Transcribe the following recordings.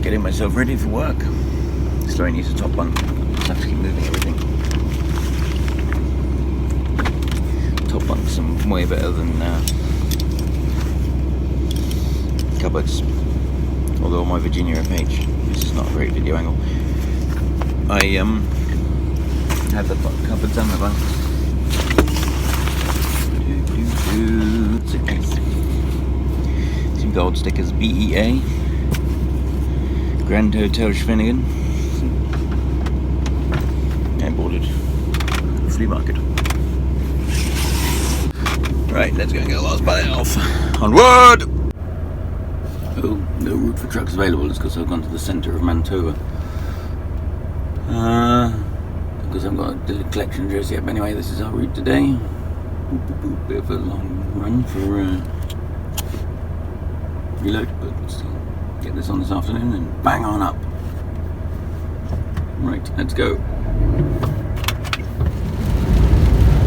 getting myself ready for work. Slowly needs a top bunk. Just have to keep moving everything. Top bunks are way better than cupboards. Although my Virginia FH, this is not a great video angle. I had the cupboards and the bunks. Some gold stickers, BEA, Grand Hotel Schwenningen. I bought it at the flea market. Right, let's go and get the last pallet off. Onward! Oh, no route for trucks available. It's because I've gone to the centre of Manitoba. Because I've got a collection address yet. But anyway, this is our route today. Bit of a long run for reload, but still get this on this afternoon and bang on up. Right, let's go.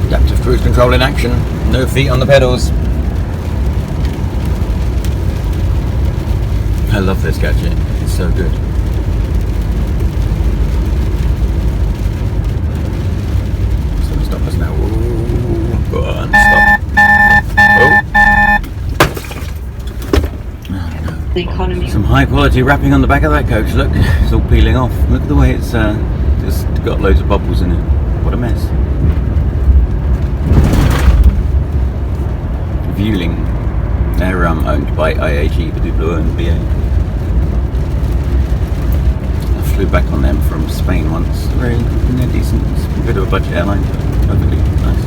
Adaptive cruise control in action. No feet on the pedals. I love this gadget. It's so good. It's going to stop us now. Ooh, go on, stop. Oh. Oh no. The economy. Some high quality wrapping on the back of that coach. Look, it's all peeling off. Look at the way it's just got loads of bubbles in it. What a mess. Vueling. They're owned by IAG, the people who own BA. I flew back on them from Spain once. Very decent, it's a bit of a budget airline, but perfectly nice.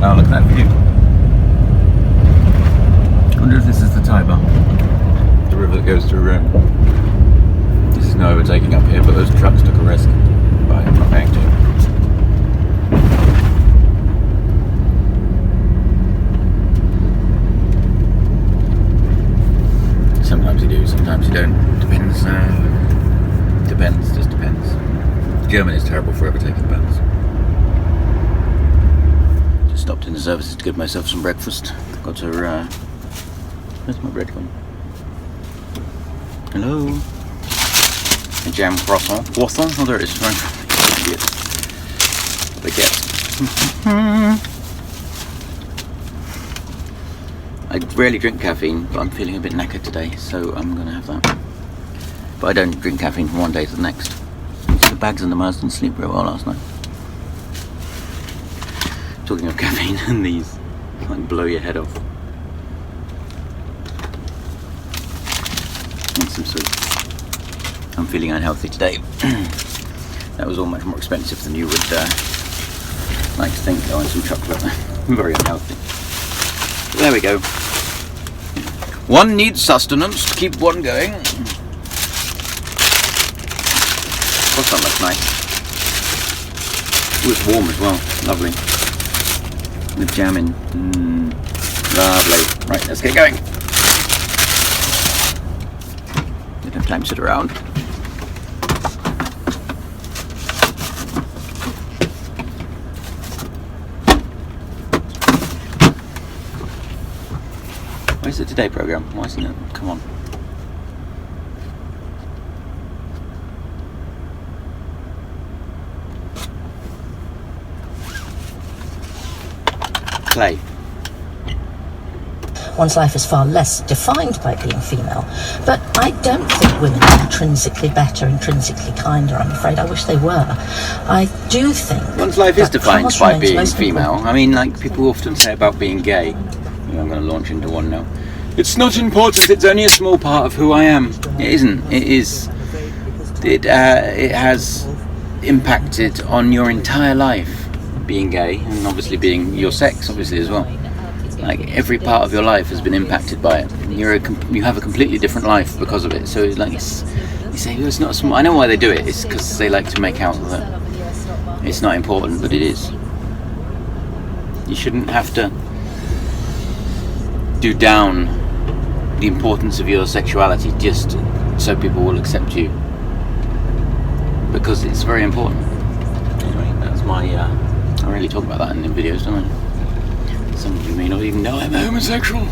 Oh, look at that view. I wonder if this is the Tiber, the river that goes through Rome. This is no overtaking up here, but those trucks took a risk by not going to. Sometimes you do, sometimes you don't. Depends. Just depends. German is terrible for overtaking bands. Stopped in the services to give myself some breakfast. Got to, where's my bread gone? Hello? A jam croissant. Croissant? Oh, there it is. Right. Baguette. I rarely drink caffeine, but I'm feeling a bit knackered today, so I'm going to have that. But I don't drink caffeine from one day to the next. The bags in the Mars didn't sleep very well last night. Talking of caffeine, and these like blow your head off. And some soup. I'm feeling unhealthy today. That was all much more expensive than you would like to think. Oh, and some chocolate. I'm very unhealthy. But there we go. One needs sustenance to keep one going. What's that looks nice? Oh, it's warm as well. Lovely. With jam in. Lovely. Right, let's get going. Don't have time to sit around. Where's the Today programme? Why isn't it? Come on. Clay. One's life is far less defined by being female, but I don't think women are intrinsically better, intrinsically kinder, I'm afraid. I wish they were. I do think one's life is defined by being female. I mean, like people often say about being gay. You know, I'm going to launch into one now. It's not important, it's only a small part of who I am. It isn't. It is. It has impacted on your entire life, being gay, and obviously being your sex, obviously, as well. Like, every part of your life has been impacted by it. You have a completely different life because of it. So, like, you say, oh, it's not small. I know why they do it. It's because they like to make out that It's not important, but it is. You shouldn't have to do down the importance of your sexuality just so people will accept you, because it's very important. Anyway, that's my I really talk about that in the videos, don't I? Some of you may not even know I'm a homosexual.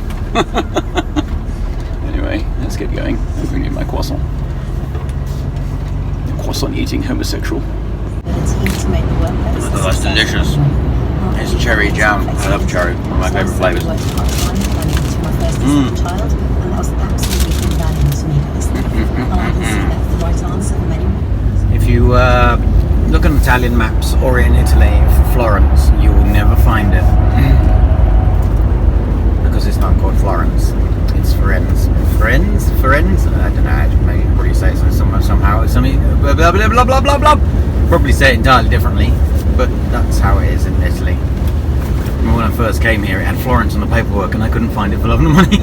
Anyway, let's get going. I'm going to eat my croissant. Croissant eating homosexual. Oh, that's delicious. It's cherry jam. I love cherry. One of my favourite flavours. If you look on Italian maps or in Italy for Florence, you will never find it. Because it's not called Florence. It's Firenze. Firenze? I don't know. Maybe probably say it somehow. Something blah blah blah blah blah blah. Probably say it entirely differently, but that's how it is in Italy. When I first came here, it had Florence on the paperwork, and I couldn't find it for love nor money.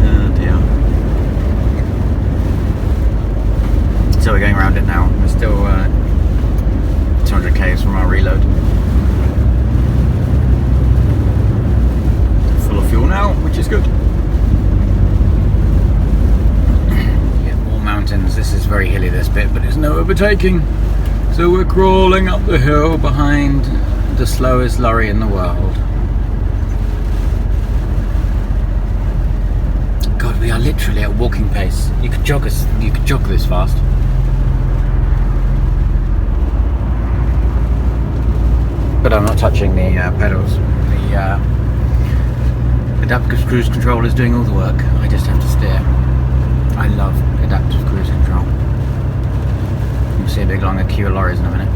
Oh dear. So we're going around it now. We're still 200 k's from our reload. Full of fuel now, which is good. Yeah, more mountains. This is very hilly, this bit, but there's no overtaking. So we're crawling up the hill behind the slowest lorry in the world. God, we are literally at walking pace. You could jog this fast. But I'm not touching the pedals. The adaptive cruise control is doing all the work. I just have to steer. I love adaptive cruise control. You'll see a big longer queue of lorries in a minute.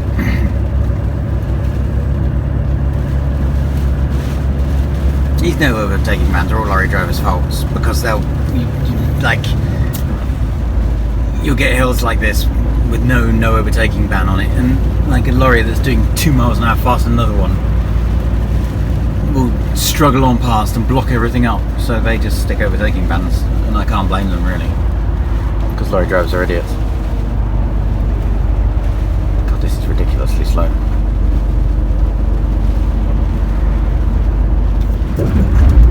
These no overtaking bans are all lorry drivers' faults, because you'll get hills like this with no overtaking ban on it, and like a lorry that's doing 2 miles an hour faster than another one will struggle on past and block everything up, so they just stick overtaking bans, and I can't blame them really, because lorry drivers are idiots. God, this is ridiculously slow.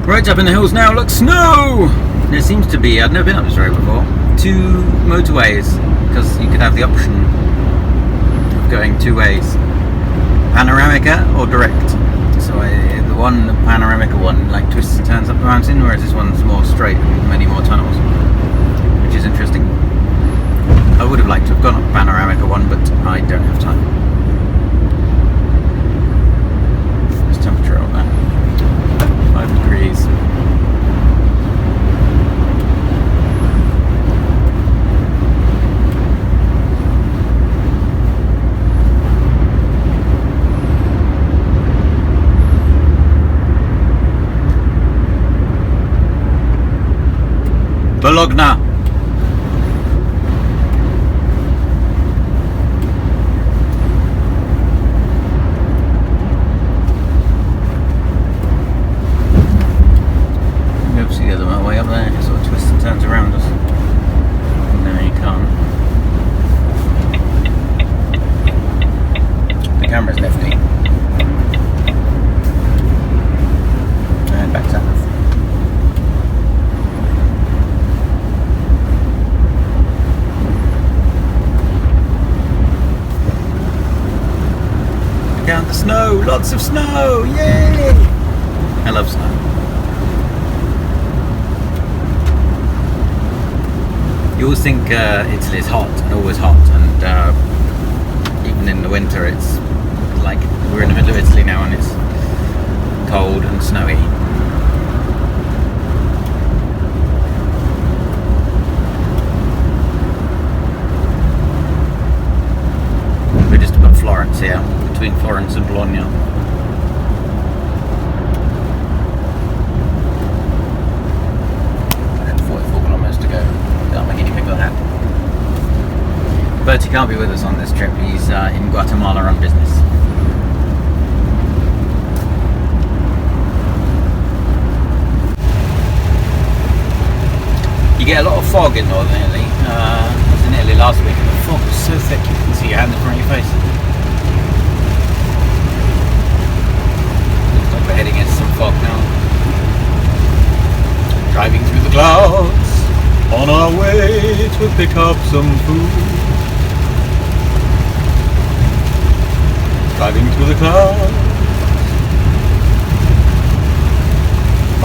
Right up in the hills now, look, snow! There seems to be, I've never been up this road before, 2 motorways, because you could have the option of going 2 ways. Panoramica or direct. So the Panoramica one, like twists and turns up the mountain, whereas this one's more straight with many more tunnels, which is interesting. I would have liked to have gone up Panoramica one, but I don't have time. There's temperature on there. 5 degrees. Bologna. Down the snow, lots of snow, yay! I love snow. You always think Italy is hot and always hot, and even in the winter it's like we're in the middle of Italy now and it's cold and snowy. We're just above Florence here. Between Florence and Bologna. 44 kilometres to go. Can't make anything of that. Bertie can't be with us on this trip. He's in Guatemala on business. You get a lot of fog in northern Italy. I was in Italy last week and the fog is so thick you can see your hand in front of your face. Looks like we're heading into some fog now. Driving through the clouds on our way to pick up some food. Driving through the clouds.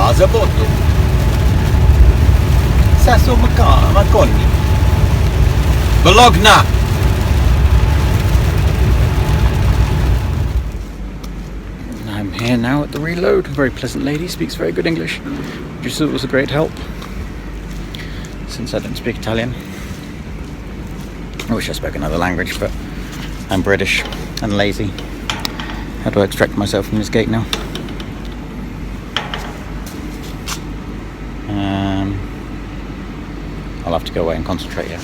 Mazaboto. Sasso Maconi. Bologna. I'm here now at the reload. A very pleasant lady, speaks very good English, which was a great help, since I don't speak Italian. I wish I spoke another language, but I'm British and lazy. How do I extract myself from this gate now? I'll have to go away and concentrate here.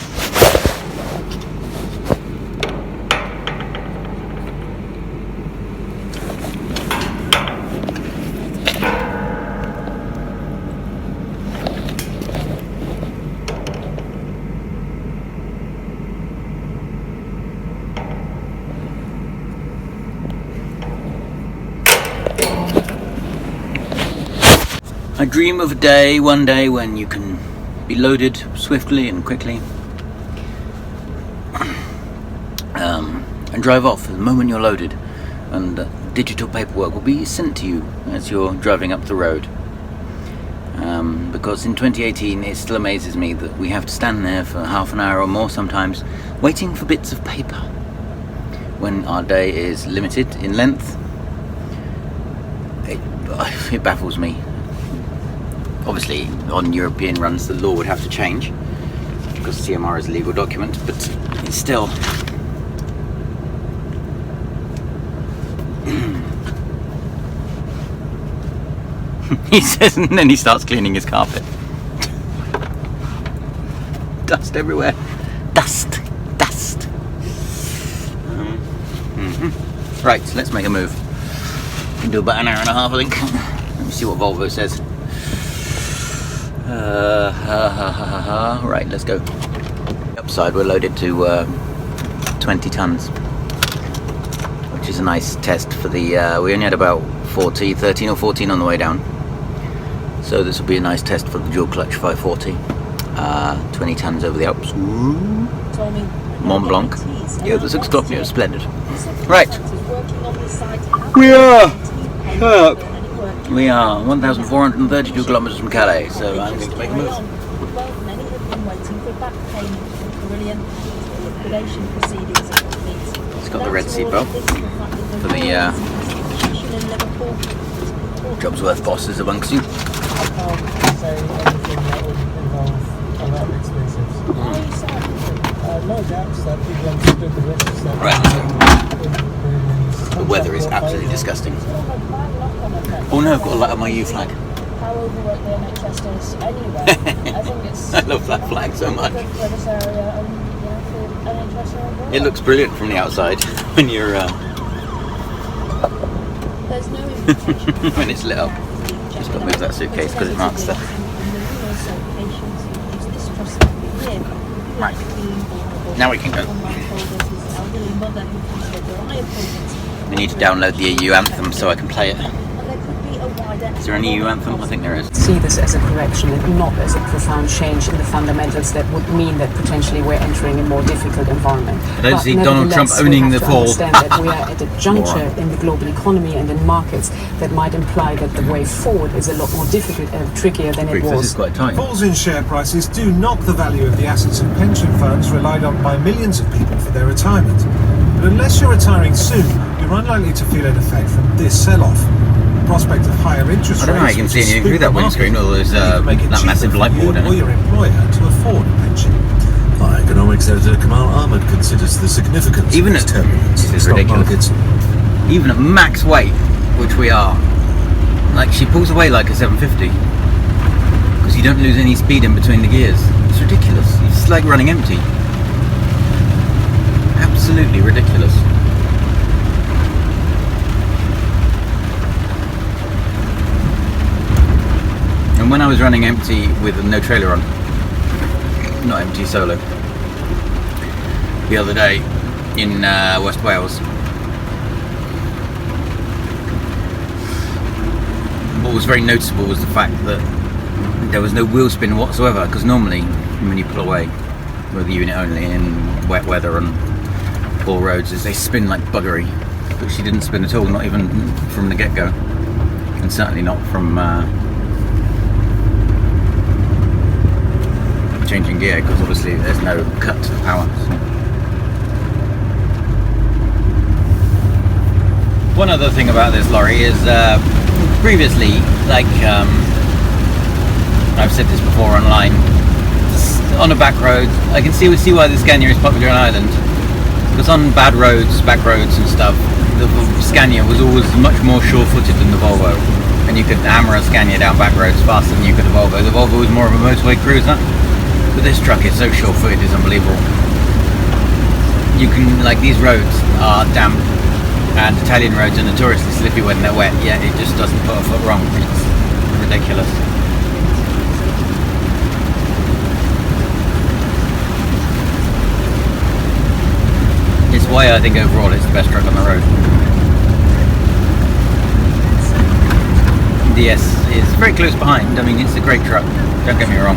I dream of a day, one day, when you can be loaded swiftly and quickly and drive off the moment you're loaded, and digital paperwork will be sent to you as you're driving up the road. Because in 2018 it still amazes me that we have to stand there for half an hour or more sometimes waiting for bits of paper when our day is limited in length. It baffles me. Obviously, on European runs, the law would have to change because CMR is a legal document, but it's still. He says, and then he starts cleaning his carpet. Dust everywhere. Dust. Right, so let's make a move. We can do about an hour and a half, I think. Let me see what Volvo says. Right, let's go. Upside, we're loaded to 20 tons, which is a nice test for the. We only had about 13 or 14 on the way down, so this will be a nice test for the dual clutch 540. 20 tons over the Alps. Ooh. Mont Blanc. Yeah, the 6 o'clock news, splendid. Right, we are 1,432 kilometres from Calais, so I'm going to make a move. It's got the red seatbelt for the job's worth bosses amongst you. Right, the weather is absolutely disgusting. Oh no, I've got to light up my U flag. I love that flag so much. It looks brilliant from the outside when you're when it's lit up. Just got to move that suitcase because it marks the. Right, now we can go. We need to download the EU anthem so I can play it. Is there any EU anthem? I think there is. See this as a correction and not as a profound change in the fundamentals that would mean that potentially we're entering a more difficult environment. I don't see Donald Trump owning the fall. Understand that we are at a juncture in the global economy and in markets that might imply that the way forward is a lot more difficult and trickier than it was. This is quite tight. Falls in share prices do knock the value of the assets of pension funds relied on by millions of people for their retirement. But unless you're retiring soon, you're unlikely to feel an effect from this sell-off. The prospect of higher interest rates. I don't know how you can see anything through that windscreen, although there's that massive light board in it. Or your employer to afford a pension. Our economics editor Kamal Ahmed considers the significance even of at turbulence this in is stock ridiculous. markets. Even at max weight, which we are, like she pulls away like a 750 because you don't lose any speed in between the gears. It's ridiculous. It's like running empty. Absolutely ridiculous. And when I was running empty with no trailer on, not empty, solo, the other day in West Wales. What was very noticeable was the fact that there was no wheel spin whatsoever, because normally when you pull away with the unit only in wet weather and poor roads, is they spin like buggery, but she didn't spin at all, not even from the get-go, and certainly not from changing gear, because obviously there's no cut to the power. So. One other thing about this lorry is previously, like I've said this before online, on a back road, I can see why the Scania is popular in Ireland, because on bad roads, back roads and stuff, the Scania was always much more sure-footed than the Volvo, and you could hammer a Scania down back roads faster than you could a Volvo. The Volvo was more of a motorway cruiser, but this truck is so sure-footed, it's unbelievable. You can, like, these roads are damp, and Italian roads are notoriously slippy when they're wet, yet it just doesn't put a foot wrong. It's ridiculous. It's why I think overall it's the best truck on the road. The S is very close behind. I mean, it's a great truck, don't get me wrong.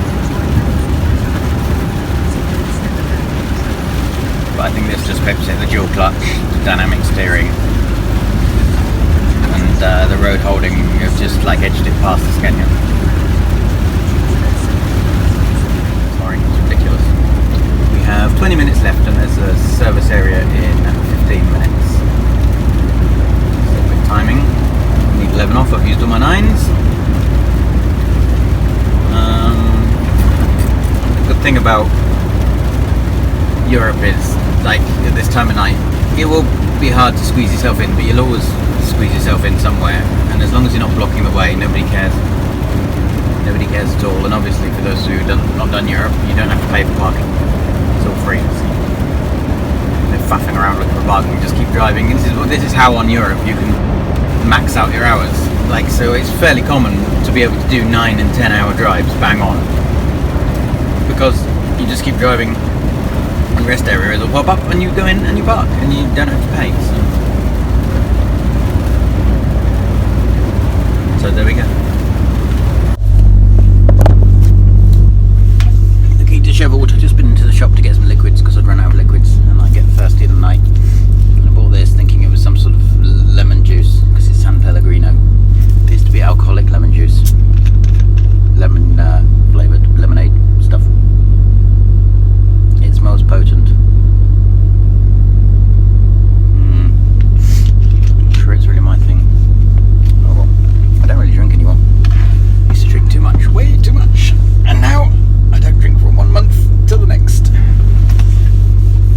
But I think this just pips it, the dual clutch, the dynamic steering, and the road holding have just like edged it past the Scania. Sorry, it's ridiculous. We have 20 minutes left and there's a service area in 15 minutes. So quick timing. I need 11 off, I've used all my 9s. The good thing about Europe is, like, at this time of night, it will be hard to squeeze yourself in, but you'll always squeeze yourself in somewhere, and as long as you're not blocking the way, nobody cares. Nobody cares at all, and obviously for those who have not done Europe, you don't have to pay for parking. It's all free. So no faffing around looking for parking, just keep driving. This is how on Europe you can max out your hours. Like, so it's fairly common to be able to do 9 and 10 hour drives bang on, because you just keep driving, and rest areas will pop up and you go in and you park and you don't have to pay. So there we go. The key dishevelled. I've just been into the shop to get some liquids because I'd run out of liquids and I get thirsty in the night. And I bought this thinking it was some sort of lemon juice because it's San Pellegrino. It appears to be alcoholic lemon juice. Lemon flavoured lemonade stuff. It smells potent. I'm sure it's really my thing. Oh well. I don't really drink anymore. I used to drink too much, way too much. And now I don't drink from 1 month till the next. I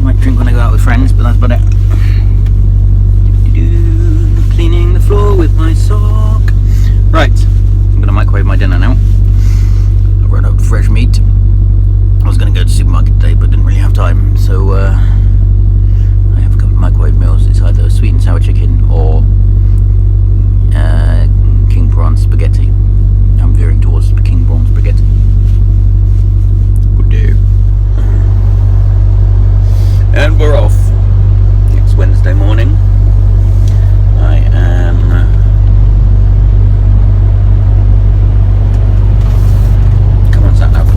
might drink when I go out with friends, but that's about it. Cleaning the floor with my sock. Right, I'm going to microwave my dinner now. I've run out of fresh meat. I was going to go to the supermarket today, but didn't really have time, so I have a couple of microwave meals. It's either sweet and sour chicken or king prawn spaghetti. I'm veering towards the king prawn spaghetti. Good day. And we're off. It's Wednesday morning. I am come on, sat nav.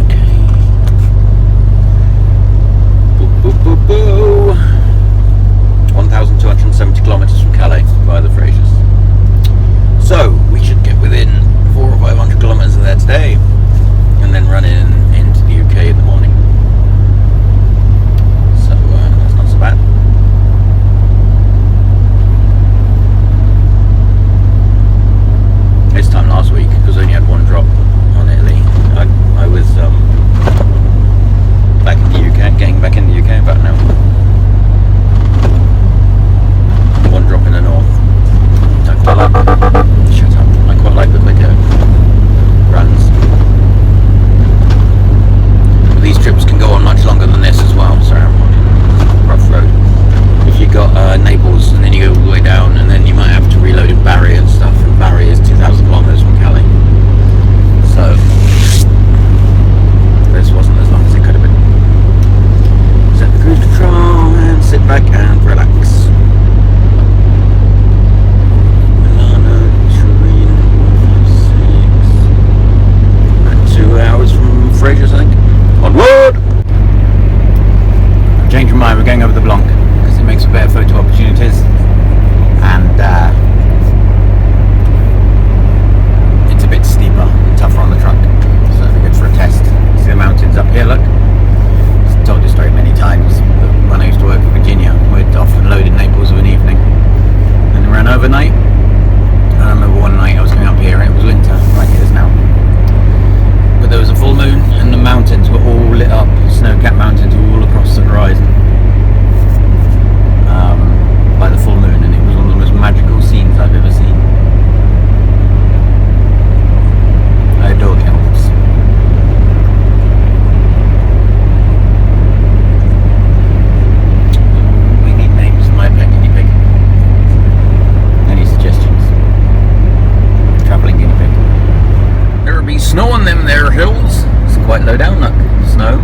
Okay. Boo, boo, boo, boo. 1,270 kilometres from Calais via the Frasers. So we should get within 400 or 500 kilometres of there today, and then run into the UK in the morning. So that's not so bad. This time last week, because I only had one drop on Italy, I was back in the UK, getting back in the UK about an hour. One drop in the north. I quite like. Shut up. I quite like the quicker runs. But these trips can go on much longer than this as well. Sorry, I'm on a rough road. If you got Naples and then you go all the way down, and then you might have to reload in Barry and stuff. And Barry is 2,000 kilometres from Calais. So this wasn't as long as it could slow down, look. Snow.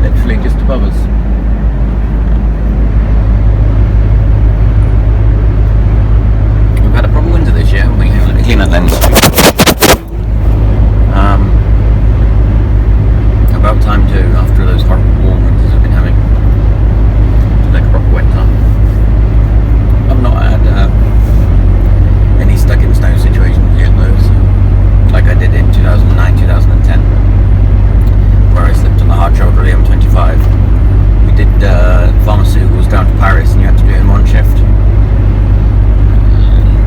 Literally just above us. We've had a proper winter this year, haven't we? Hang on, let me clean that lens. About time too, after those horrible warm winters I've been having. It's like a proper winter. I've not had any stuck in snow situations yet though, so, like I did in 2009, 2010, where I slipped on the hard shoulder of the M25. We did pharmaceuticals down to Paris and you had to do it in one shift.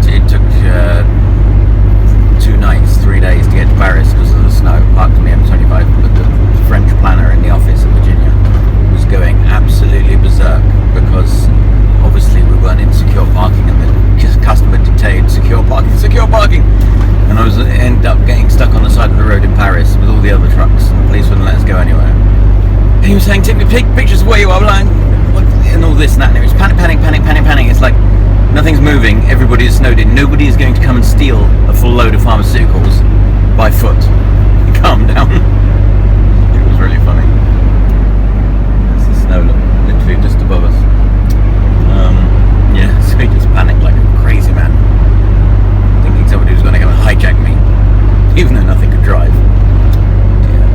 It took 2 nights, 3 days to get to Paris because of the snow. Parked on the M25, but the French planner in the office in Virginia was going absolutely berserk because obviously we weren't in secure parking and the customer dictated secure parking, and I ended up getting stuck on the side of the road in Paris with all the other trucks and the police wouldn't let us go anywhere. And he was saying, take me pictures of where you are, and all this and that, and it was panic. It's like nothing's moving, everybody is snowed in, nobody is going to come and steal a full load of pharmaceuticals by foot. Calm down. It was really funny. There's the snow literally just above us. Yeah, so he just panicked like a crazy man, thinking somebody was going to come and hijack me, even though nothing could drive. Dear.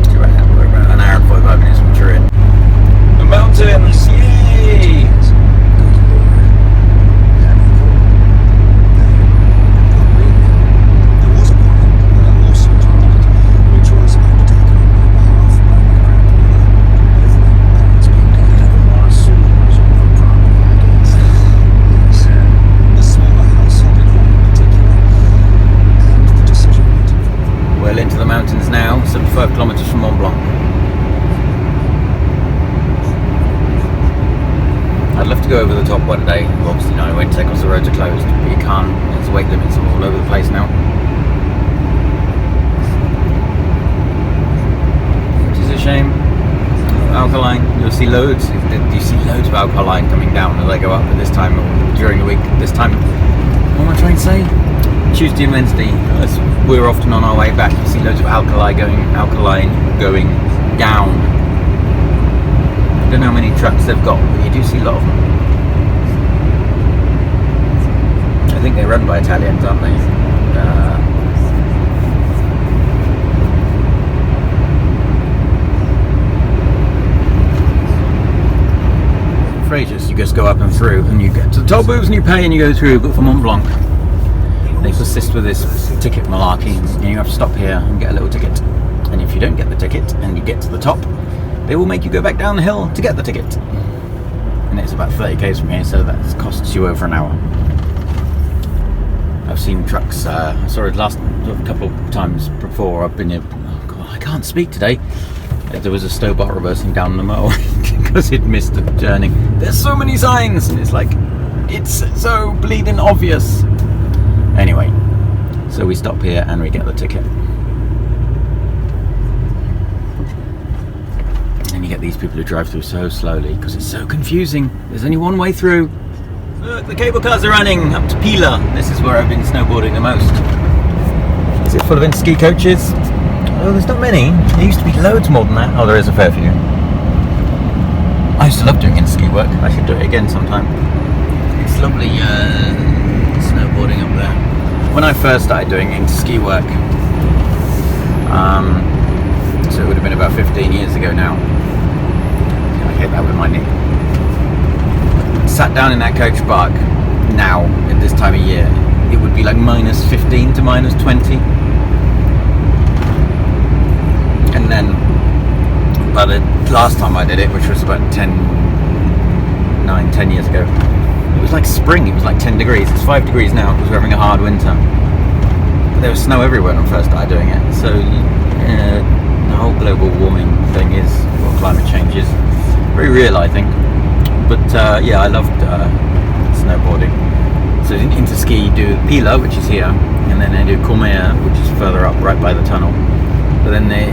So we're about an hour and 45 minutes from Turin. The mountains, yay! Into the mountains now, 75 kilometres from Mont Blanc. I'd love to go over the top one day. Obviously, no, I won't take because the roads are closed, but you can't. There's weight limits all over the place now, which is a shame. Alkaline, you'll see loads. You see loads of alkaline coming down as I go up at this time during the week. This time, what am I trying to say? Tuesday and Wednesday, as we're often on our way back, you see loads of alkaline going down. I don't know how many trucks they've got, but you do see a lot of them. I think they're run by Italians, aren't they? Frasers, you just go up and through, and you get to the toll booths and you pay and you go through, but for Mont Blanc, they persist with this ticket malarkey, and you have to stop here and get a little ticket. And if you don't get the ticket and you get to the top, they will make you go back down the hill to get the ticket. And it's about 30 k's from here, so that costs you over an hour. I've seen trucks, I saw it last couple of times before I've been here. Oh God, I can't speak today. There was a Stobart reversing down the motorway because it missed the turning. There's so many signs, and it's like, it's so bleeding obvious. Anyway, so we stop here and we get the ticket. And you get these people who drive through so slowly because it's so confusing. There's only one way through. Look, the cable cars are running up to Pila. This is where I've been snowboarding the most. Is it full of ski coaches? Oh, there's not many. There used to be loads more than that. Oh, there is a fair few. I used to love doing ski work. I should do it again sometime. It's lovely snowboarding up there. When I first started doing ski work, so it would have been about 15 years ago now. I hit that with my knee. Sat down in that coach park now at this time of year, it would be like minus 15 to minus 20. And then by the last time I did it, which was about 10 years ago, it was like spring. It was like 10 degrees. It's 5 degrees now because we're having a hard winter. But there was snow everywhere when I first started doing it. So the whole global warming thing is, well, climate change is very real, I think. But yeah, I loved snowboarding. So into ski, you do Pila, which is here, and then they do Courmayeur, which is further up, right by the tunnel. But then they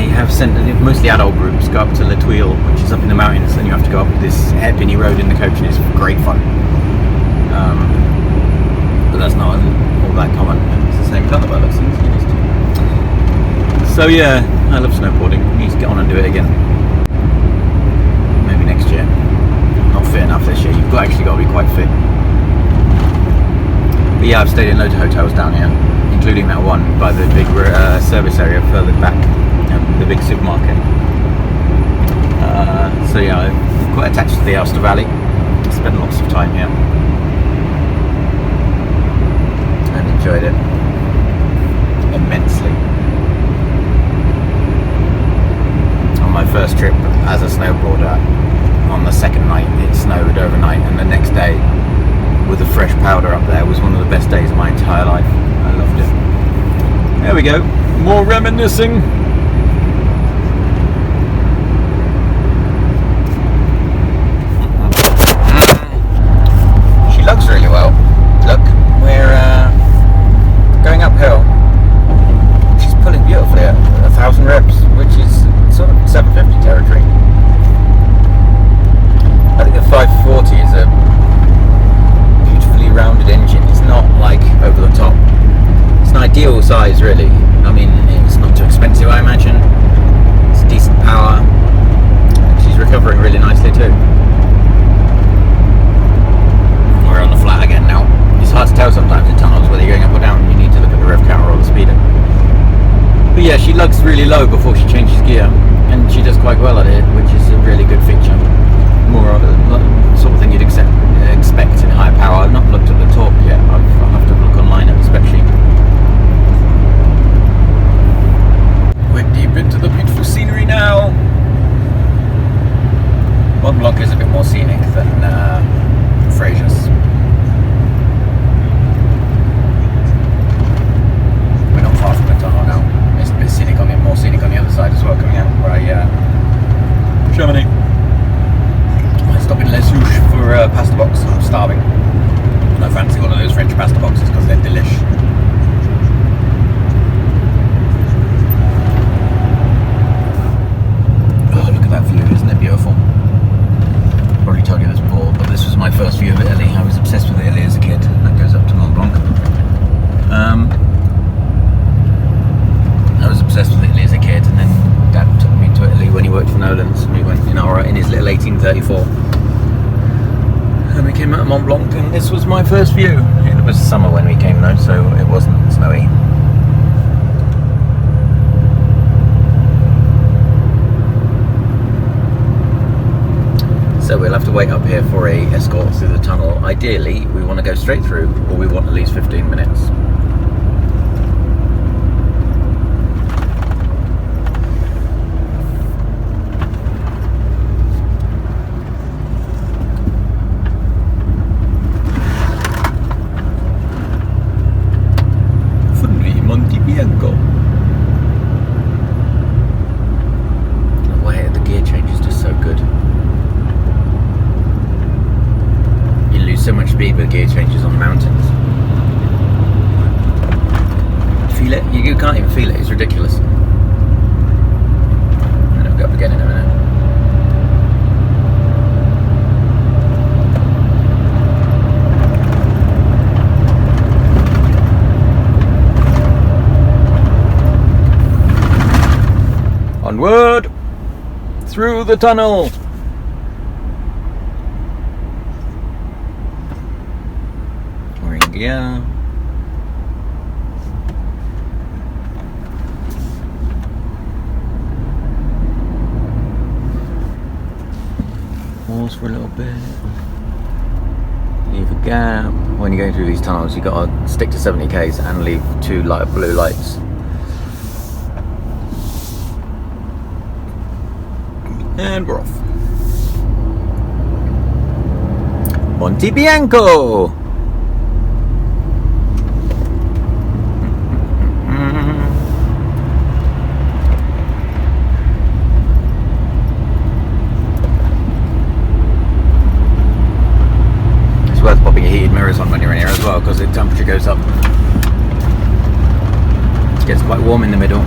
have sent mostly adult groups go up to La Tuile, which is up in the mountains, and you have to go up this hairpinny road in the coach, and it's great fun. that's not all that common. It's the same colour by the looks of things. So yeah, I love snowboarding. Need to get on and do it again. Maybe next year. Not fit enough this year. You've actually got to be quite fit. But yeah, I've stayed in loads of hotels down here, including that one by the big service area further back, the big supermarket. So yeah, I'm quite attached to the Ulster Valley. I spend lots of time here and enjoyed it immensely. On my first trip as a snowboarder, on the second night it snowed overnight, and the next day with the fresh powder up there was one of the best days of my entire life. I loved it. There we go, more reminiscing. She lugs really well. Look, we're going uphill. She's pulling beautifully at 1,000 reps, which is sort of 750 territory. I think the 540 is a beautifully rounded engine. It's not like over the top. It's an ideal size, really. I mean, it's not too expensive, I imagine. It's decent power. She's recovering really nicely too. We're on the flat again now. It's hard to tell sometimes in tunnels whether you're going up or down. You need to look at the rev counter or the speeder. But yeah, she lugs really low before she changes gear, and she does quite well at it, which is a really good feature. More of a sort of thing you'd expect in high power. I've not looked at the torque yet. I'll have to look online at the spec sheet. We're deep into the beautiful scenery now. Mont Blanc is a bit more scenic than Frasier's. We're not far from the tunnel now. It's a bit scenic more scenic on the other side as well, coming out by Germany. I stopped in Les Houches for pasta box. I'm starving. And I fancy one of those French pasta boxes because they're delish. Oh, look at that view, isn't it beautiful? Probably told you this before, but this was my first view of Italy. I was obsessed with Italy as a kid. That goes up to Mont Blanc. I was obsessed with Italy as a kid, and then Dad took me to Italy when he worked for Nolan's. We went in his little 1834, and we came out of Mont Blanc, and this was my first view. It was summer when we came though, so it wasn't snowy. So we'll have to wait up here for a escort through the tunnel. Ideally, we want to go straight through, or we want at least 15 minutes. So much speed with gear changes on mountains. Feel it? You can't even feel it. It's ridiculous. And it'll go up again in a minute. Onward through the tunnel. Yeah. Pause for a little bit. Leave a gap. When you're going through these tunnels, you've got to stick to 70 k's and leave 2 light blue lights. And we're off. Monte Bianco. On when you're in here as well, because the temperature goes up. It gets quite warm in the middle.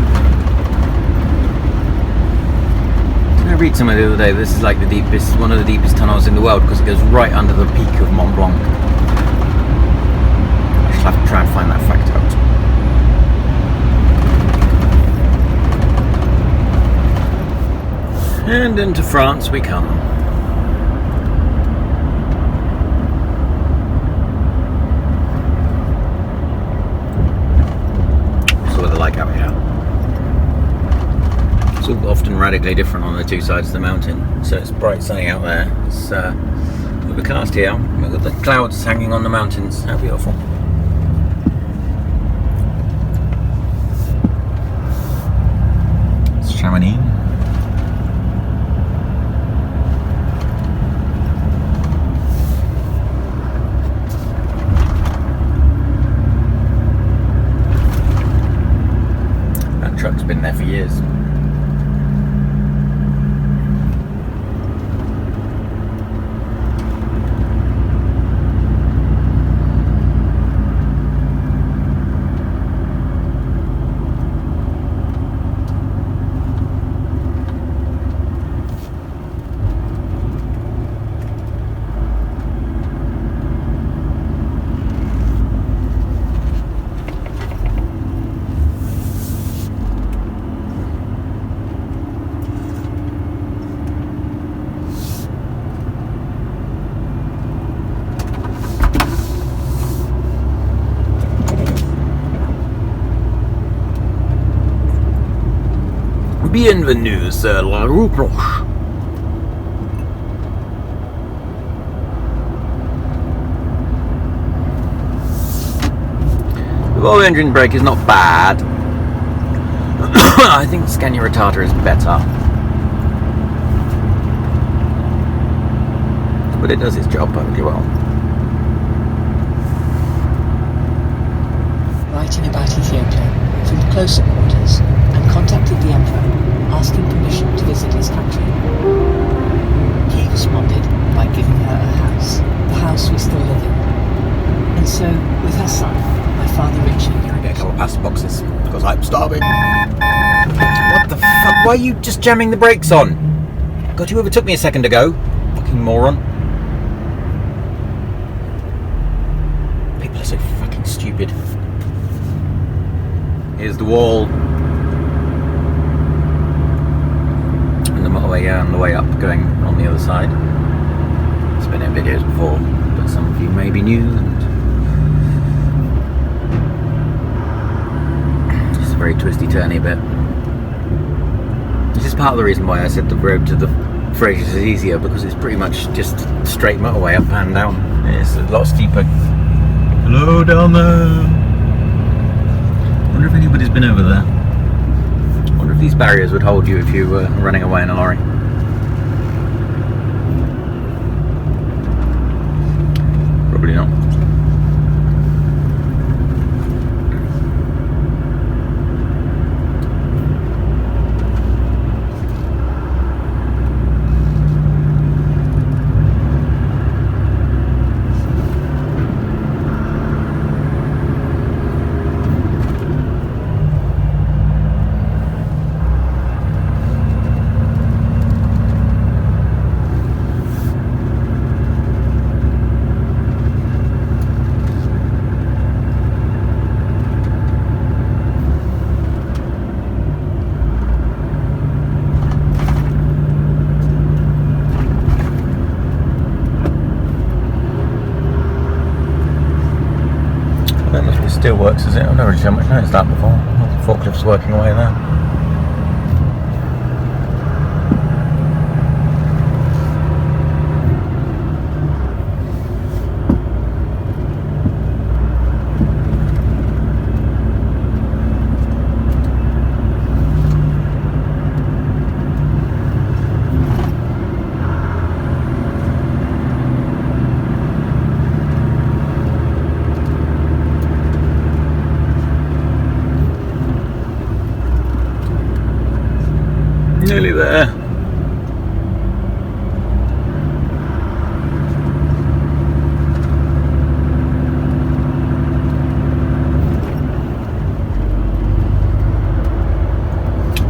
Did I read somewhere the other day, this is like one of the deepest tunnels in the world because it goes right under the peak of Mont Blanc. I'll have to try and find that fact out. And into France we come. What's the weather like out here? It's all often radically different on the two sides of the mountain. So it's bright sunny out there. It's overcast here. We've got the clouds hanging on the mountains. How beautiful. It's Chamonix. That truck's been there for years. Bienvenue sur la rue proche. The Volvo engine brake is not bad. I think Scania retarder is better. But it does its job perfectly well. Writing about Ethiopia from closer quarters and contacted the Emperor asking permission to visit his country. He responded by giving her a house, the house we still live in. And so, with her son, my father Richard... Can I get a couple of pasta boxes? Because I'm starving. What the fuck? Why are you just jamming the brakes on? God, you overtook me a second ago. Fucking moron. People are so fucking stupid. Here's the wall. And the motorway on the way up going on the other side. It's been in videos before, but some of you may be new. And it's a very twisty, turny bit. This is part of the reason why I said the road to the Frasers is easier, because it's pretty much just straight motorway up and down. It's a lot steeper. Hello down there. Wonder if anybody's been over there. Wonder if these barriers would hold you if you were running away in a lorry. Probably not. Still works, is it? I've never really noticed that before. The forklift's working away there. Nearly there.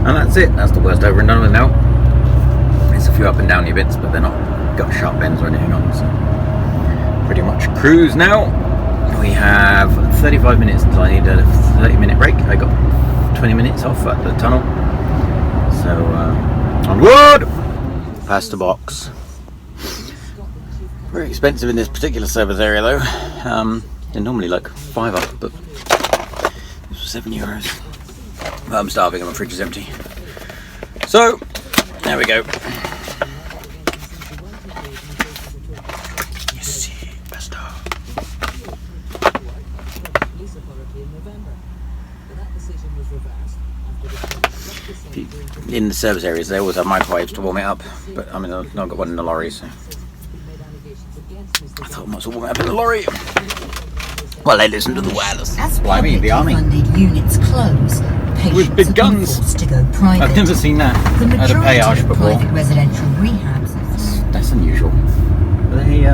And that's it. That's the worst over and done with now. There's a few up and downy bits, but they're not got sharp bends or anything on, so pretty much cruise now. We have 35 minutes until I need a 30-minute break. I got 20 minutes off at the tunnel. So, onward! Past the box. Very expensive in this particular service area though. They're normally like £5, but this was €7. But I'm starving and my fridge is empty. So, there we go. In the service areas they always have microwaves to warm it up, but I mean I've not got one in the lorry, so I thought I might as well warm it up in the lorry. Well, they listen to the wireless. Well, I mean the army units close, with big guns. To go private. I've never seen that at a péage before. Residential rehabs. That's unusual. Are they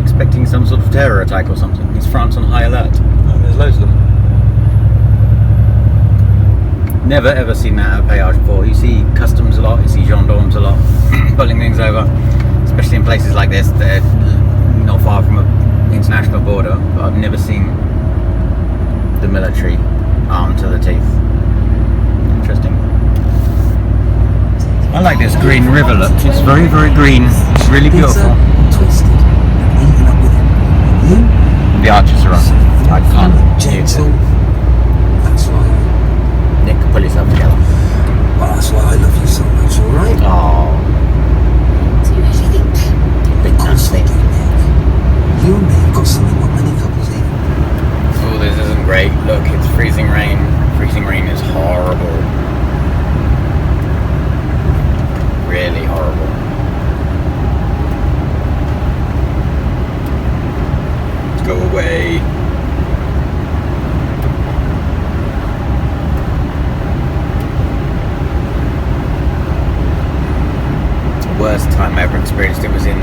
expecting some sort of terror attack or something? Is France on high alert? Oh, there's loads of them. Never ever seen that at a péage before. You see customs a lot, you see gendarmes a lot, pulling things over, especially in places like this. They're not far from an international border, but I've never seen the military armed to the teeth. Interesting. I like this green river look. It's very, very green. It's really beautiful. The arches are on. I can't use it. That's why. Nick, pull yourself together. Well, that's why I love you so much, alright? Oh, big nasty. You and me have got something not many couples even. Oh, this isn't great. Look, it's freezing rain. Freezing rain is horrible. Really horrible. Let's go away. Worst time I ever experienced it was in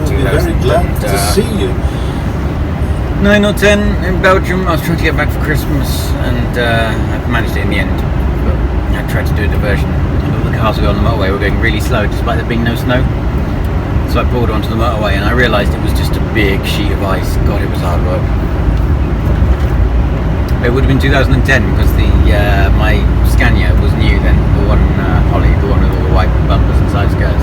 2000. To see you. 9 or 10 in Belgium. I was trying to get back for Christmas and I managed it in the end. But I tried to do a diversion. All the cars were on the motorway were going really slow despite there being no snow. So I pulled onto the motorway and I realised it was just a big sheet of ice. God, it was hard work. It would have been 2010 because the my Scania was new then. The one Holly, the one with all the white bumpers and side skirts.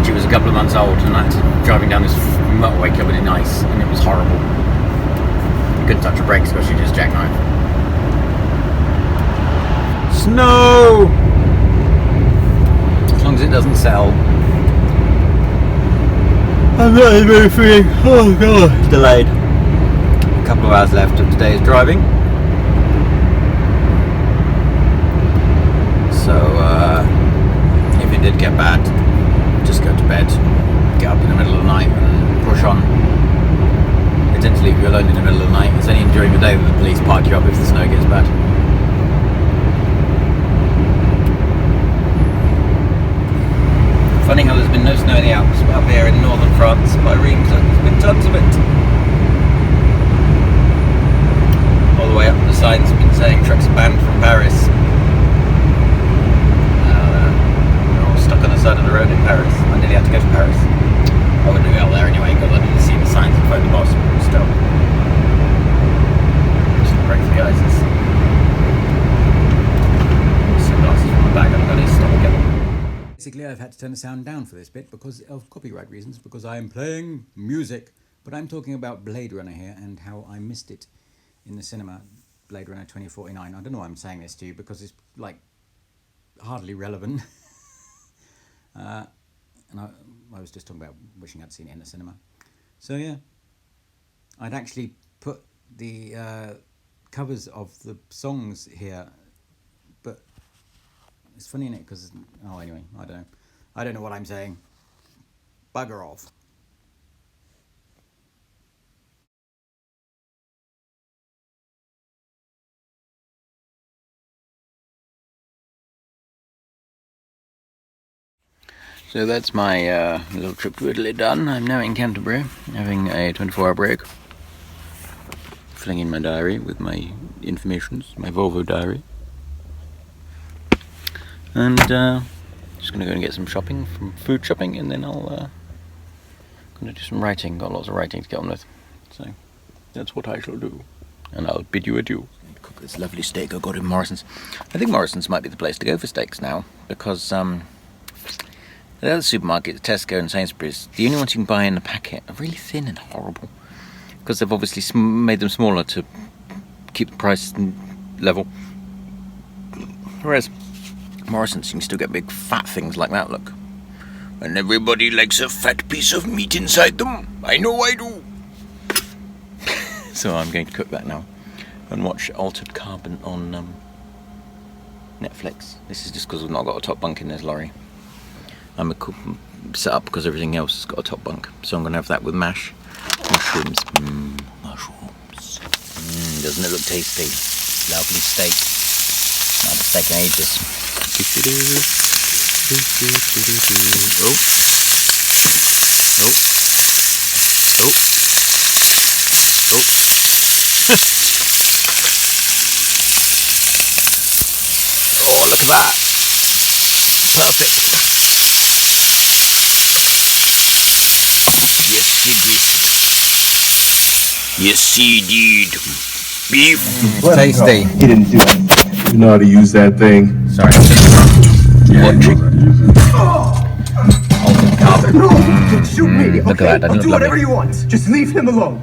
She was a couple of months old and I was driving down this motorway covered in ice and it was horrible. I couldn't touch the brakes because she just jackknifed. Snow! As long as it doesn't settle. I'm not very free. Oh god. Delayed. A couple of hours left of today's driving. So if it did get bad, just go to bed, get up in the middle of the night and push on. They tend to leave you alone in the middle of the night. It's only during the day that the police park you up if the snow gets bad. Funny how there's been no snow in the Alps, but up here in northern France, by Reims, there's been tons of it. All the way up the signs have been saying trucks are banned from Paris. Stuck on the side of the road in Paris. I nearly had to go to Paris. I wouldn't have got there anyway because I didn't see the signs and phone the boss, but still. Just break for the ices. Sunglasses from the bag and I've got to stop again. Basically, I've had to turn the sound down for this bit because of copyright reasons, because I am playing music. But I'm talking about Blade Runner here and how I missed it in the cinema, Blade Runner 2049. I don't know why I'm saying this to you because it's like hardly relevant. And I was just talking about wishing I'd seen it in the cinema. So yeah, I'd actually put the covers of the songs here, but it's funny in it because, oh anyway, I don't know what I'm saying. Bugger off. So that's my little trip to Italy done. I'm now in Canterbury, having a 24-hour break. Filling in my diary with my informations, my Volvo diary. And just gonna go and get some shopping, from food shopping, and then I'll gonna do some writing. Got lots of writing to get on with. So That's what I shall do. And I'll bid you adieu. Cook this lovely steak I got in Morrison's. I think Morrison's might be the place to go for steaks now, because the other supermarkets, Tesco and Sainsbury's, the only ones you can buy in a packet are really thin and horrible, because they've obviously made them smaller to keep the price level. Whereas Morrison's, you can still get big fat things like that, look. And everybody likes a fat piece of meat inside them. I know I do. So I'm going to cook that now and watch Altered Carbon on Netflix. This is just because I've not got a top bunk in this lorry. I'm set up because everything else has got a top bunk. So I'm going to have that with mash. Mushrooms. Mushrooms. Doesn't it look tasty? Lovely steak. I've been taking ages. Oh. Oh, look at that. Perfect. Yes, he did. Beef. Tasty. He didn't do it. You know how to use that thing. Sorry. Watching. Altered Carbon. Don't shoot me. Look at that. I'll do whatever you want. Just leave him alone.